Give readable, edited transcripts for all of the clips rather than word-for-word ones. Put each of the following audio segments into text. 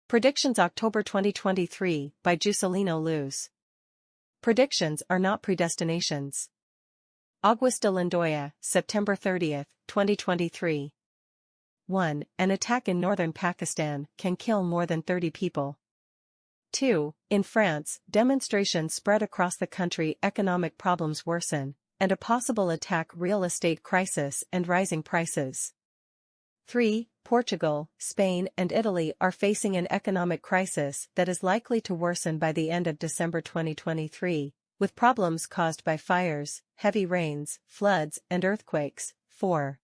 Predictions October 2023 by Juscelino Luz. Predictions are not predestinations. Aguas de Lindoya, September 30, 2023. 1. An attack in northern Pakistan can kill more than 30 people. 2. In France, demonstrations spread across the country, economic problems worsen, and a possible attack real estate crisis and rising prices. 3. Portugal, Spain and Italy are facing an economic crisis that is likely to worsen by the end of December 2023, with problems caused by fires, heavy rains, floods and earthquakes. 4.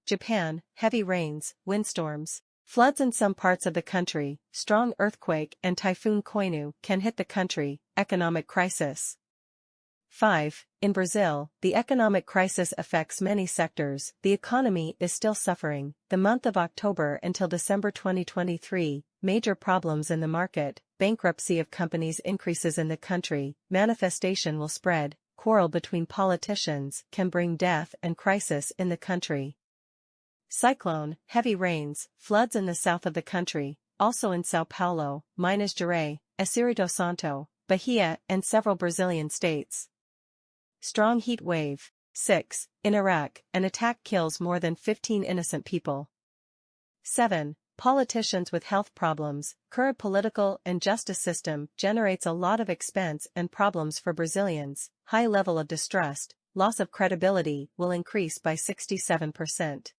Japan, heavy rains, windstorms, floods in some parts of the country, strong earthquake and Typhoon Koinu can hit the country, economic crisis. 5. In Brazil, the economic crisis affects many sectors. The economy is still suffering. The month of October until December 2023, major problems in the market, bankruptcy of companies, increases in the country, manifestation will spread, quarrel between politicians can bring death and crisis in the country. Cyclone, heavy rains, floods in the south of the country, also in São Paulo, Minas Gerais, Espírito Santo, Bahia and several Brazilian states. Strong heat wave. 6. In Iraq, an attack kills more than 15 innocent people. 7. Politicians with health problems. Current political and justice system generates a lot of expense and problems for Brazilians. High level of distrust, loss of credibility will increase by 67%.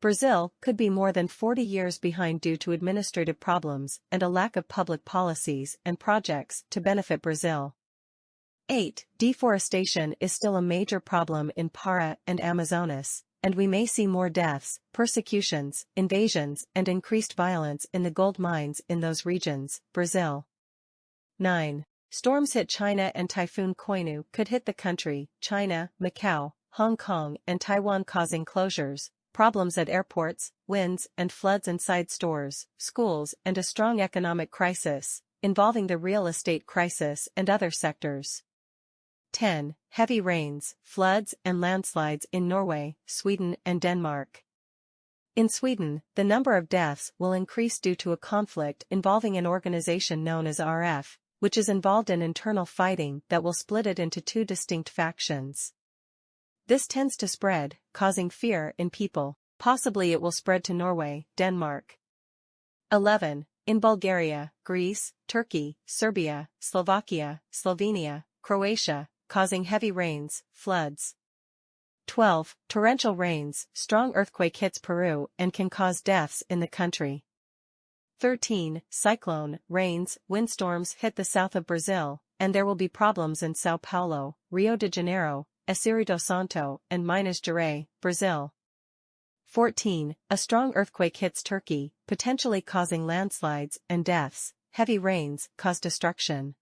Brazil could be more than 40 years behind due to administrative problems and a lack of public policies and projects to benefit Brazil. 8. Deforestation is still a major problem in Pará and Amazonas, and we may see more deaths, persecutions, invasions and increased violence in the gold mines in those regions. Brazil. 9. Storms hit China and Typhoon Koinu could hit the country, China, Macau, Hong Kong and Taiwan, causing closures, problems at airports, winds and floods inside stores, schools and a strong economic crisis, involving the real estate crisis and other sectors. 10. Heavy rains, floods and landslides in Norway, Sweden and Denmark. In Sweden, the number of deaths will increase due to a conflict involving an organization known as RF, which is involved in internal fighting that will split it into two distinct factions. This tends to spread, causing fear in people. Possibly it will spread to Norway, Denmark. 11. In Bulgaria, Greece, Turkey, Serbia, Slovakia, Slovenia, Croatia, causing heavy rains, floods. 12. Torrential rains, strong earthquake hits Peru and can cause deaths in the country. 13. Cyclone, rains, windstorms hit the south of Brazil, and there will be problems in São Paulo, Rio de Janeiro, Espírito Santo, and Minas Gerais, Brazil. 14. A strong earthquake hits Turkey, potentially causing landslides and deaths. Heavy rains cause destruction.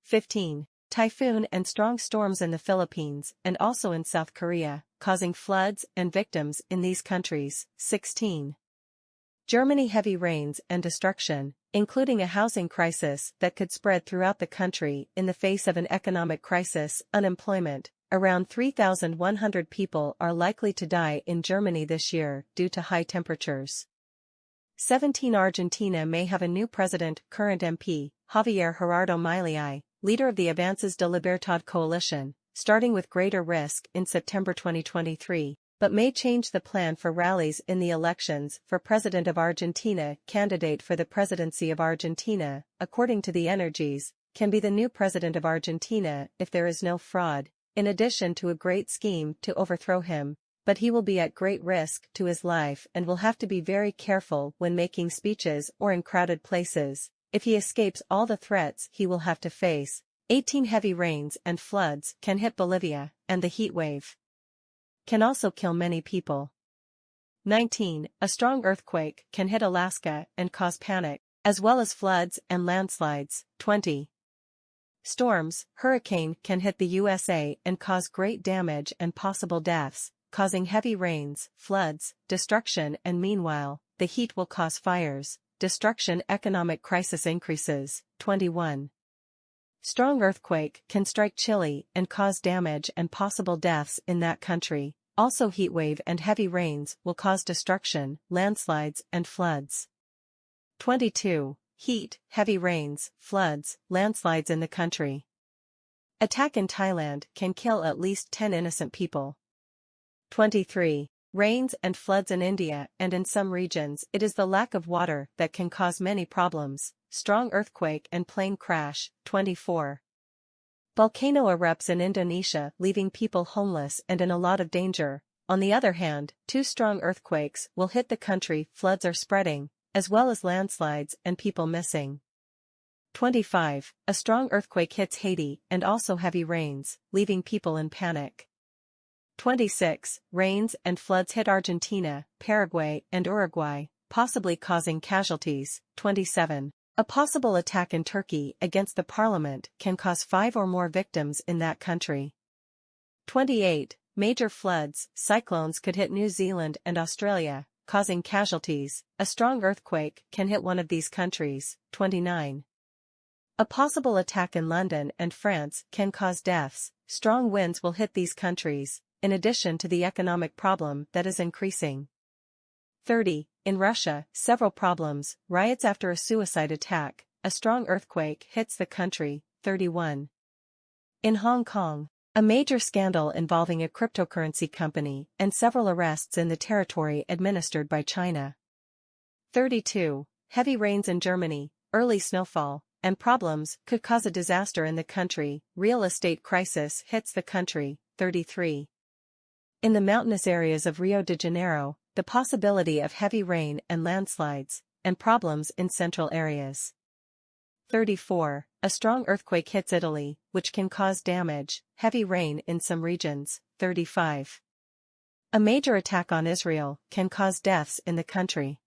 15. Typhoon and strong storms in the Philippines and also in South Korea, causing floods and victims in these countries. 16. Germany, heavy rains and destruction, including a housing crisis that could spread throughout the country in the face of an economic crisis. Unemployment. Around 3,100 people are likely to die in Germany this year due to high temperatures. 17. Argentina may have a new president. Current MP, Javier Gerardo Milei, leader of the Avances de Libertad coalition, starting with greater risk in September 2023, but may change the plan for rallies in the elections for President of Argentina. Candidate for the presidency of Argentina, according to the Energies, can be the new president of Argentina if there is no fraud, in addition to a great scheme to overthrow him, but he will be at great risk to his life and will have to be very careful when making speeches or in crowded places. If he escapes all the threats he will have to face. 18. Heavy rains and floods can hit Bolivia, and the heat wave can also kill many people. 19. A strong earthquake can hit Alaska and cause panic, as well as floods and landslides. 20. Storms, hurricane can hit the USA and cause great damage and possible deaths, causing heavy rains, floods, destruction, and meanwhile, the heat will cause fires. Destruction, economic crisis increases. 21. Strong earthquake can strike Chile and cause damage and possible deaths in that country. Also heatwave and heavy rains will cause destruction, landslides and floods. 22. Heat, heavy rains, floods, landslides in the country. Attack in Thailand can kill at least 10 innocent people. 23. Rains and floods in India and in some regions it is the lack of water that can cause many problems, strong earthquake and plane crash. 24. Volcano erupts in Indonesia leaving people homeless and in a lot of danger. On the other hand, 2 strong earthquakes will hit the country, floods are spreading, as well as landslides and people missing. 25. A strong earthquake hits Haiti and also heavy rains, leaving people in panic. 26. Rains and floods hit Argentina, Paraguay and Uruguay, possibly causing casualties. 27. A possible attack in Turkey against the parliament can cause 5 or more victims in that country. 28. Major floods, cyclones could hit New Zealand and Australia, causing casualties. A strong earthquake can hit one of these countries. 29. A possible attack in London and France can cause deaths. Strong winds will hit these countries, in addition to the economic problem that is increasing. 30. In Russia, several problems, riots after a suicide attack, a strong earthquake hits the country. 31. In Hong Kong, a major scandal involving a cryptocurrency company and several arrests in the territory administered by China. 32. Heavy rains in Germany, early snowfall, and problems could cause a disaster in the country, real estate crisis hits the country. 33. In the mountainous areas of Rio de Janeiro, the possibility of heavy rain and landslides, and problems in central areas. 34. A strong earthquake hits Italy, which can cause damage, heavy rain in some regions. 35. A major attack on Israel can cause deaths in the country.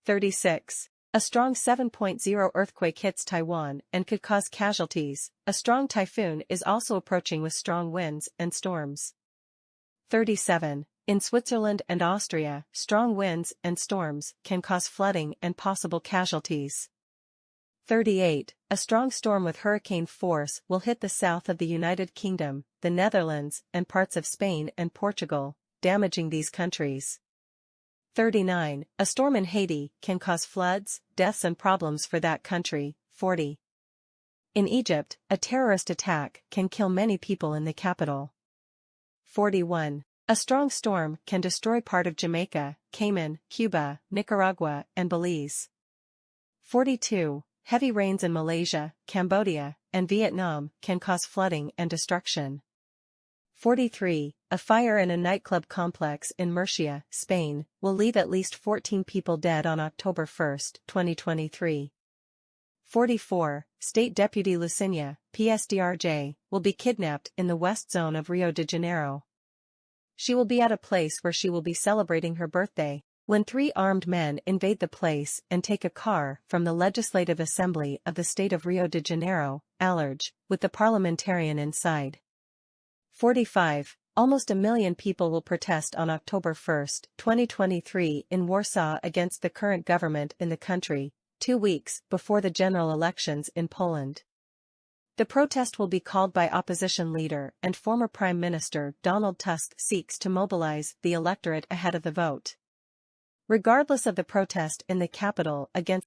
36. A strong 7.0 earthquake hits Taiwan and could cause casualties. A strong typhoon is also approaching with strong winds and storms. 37. In Switzerland and Austria, strong winds and storms can cause flooding and possible casualties. 38. A strong storm with hurricane force will hit the south of the United Kingdom, the Netherlands, and parts of Spain and Portugal, damaging these countries. 39. A storm in Haiti can cause floods, deaths and problems for that country. 40. In Egypt, a terrorist attack can kill many people in the capital. 41. A strong storm can destroy part of Jamaica, Cayman, Cuba, Nicaragua, and Belize. 42. Heavy rains in Malaysia, Cambodia, and Vietnam can cause flooding and destruction. 43. A fire in a nightclub complex in Murcia, Spain, will leave at least 14 people dead on October 1, 2023. 44. State Deputy Lucinia, PSDRJ, will be kidnapped in the west zone of Rio de Janeiro. She will be at a place where she will be celebrating her birthday, when 3 armed men invade the place and take a car from the Legislative Assembly of the state of Rio de Janeiro, Alerj, with the parliamentarian inside. 45. Almost 1 million people will protest on October 1, 2023 in Warsaw against the current government in the country, 2 weeks before the general elections in Poland. The protest will be called by opposition leader and former Prime Minister Donald Tusk seeks to mobilize the electorate ahead of the vote. Regardless of the protest in the capital against